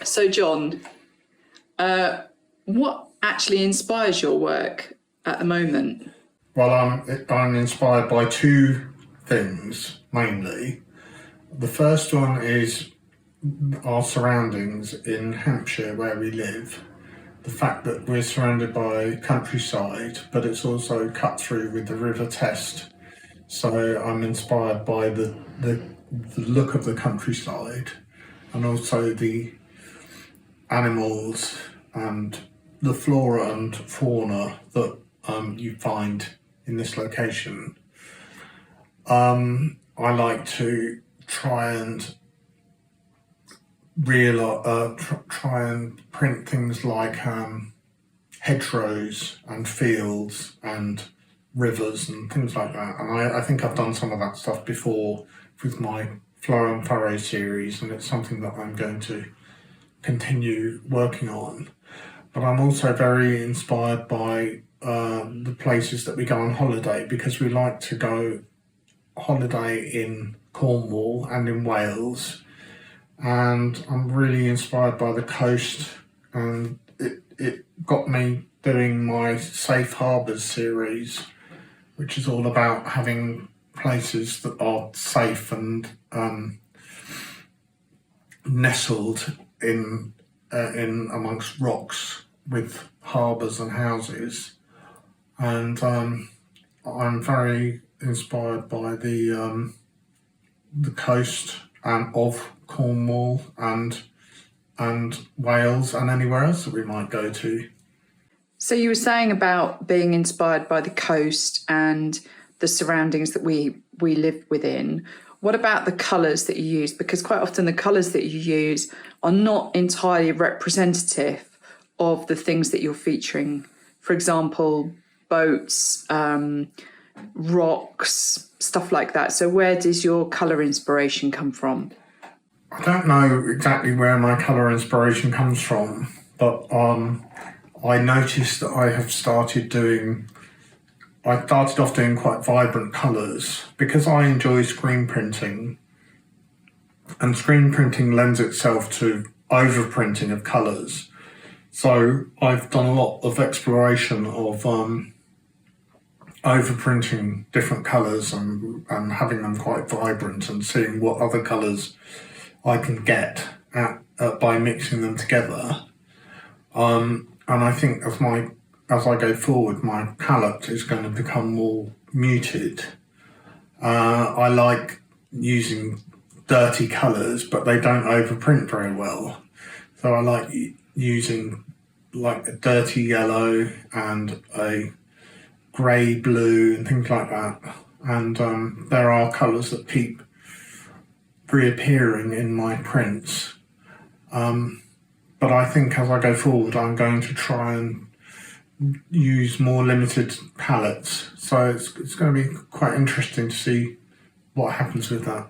So, John, what actually inspires your work at the moment? Well, I'm inspired by two things mainly. The first one is our surroundings in Hampshire where we live. The fact that we're surrounded by countryside, but it's also cut through with the River Test. So I'm inspired by the look of the countryside and also the animals and the flora and fauna that you find in this location. I like to try and try and print things like hedgerows and fields and rivers and things like that. And I think I've done some of that stuff before with my Flow and Furrow series, and it's something that I'm going to continue working on. But I'm also very inspired by the places that we go on holiday, because we like to go holiday in Cornwall and in Wales, and I'm really inspired by the coast, and it got me doing my Safe Harbours series, which is all about having places that are safe and nestled in amongst rocks with harbours and houses. And I'm very inspired by the coast of Cornwall and Wales and anywhere else that we might go to. So you were saying about being inspired by the coast and the surroundings that we live within. What about the colours that you use? Because quite often the colours that you use are not entirely representative of the things that you're featuring. For example, boats, rocks, stuff like that. So where does your colour inspiration come from? I don't know exactly where my colour inspiration comes from, but I noticed that I started off doing quite vibrant colours because I enjoy screen printing, and screen printing lends itself to overprinting of colours. So I've done a lot of exploration of overprinting different colours and having them quite vibrant and seeing what other colours I can get at by mixing them together. And I think as I go forward, my palette is going to become more muted. I like using dirty colours, but they don't overprint very well. So I like using like a dirty yellow and a grey blue and things like that. And there are colours that keep reappearing in my prints. But I think as I go forward, I'm going to try and use more limited palettes. So it's going to be quite interesting to see what happens with that.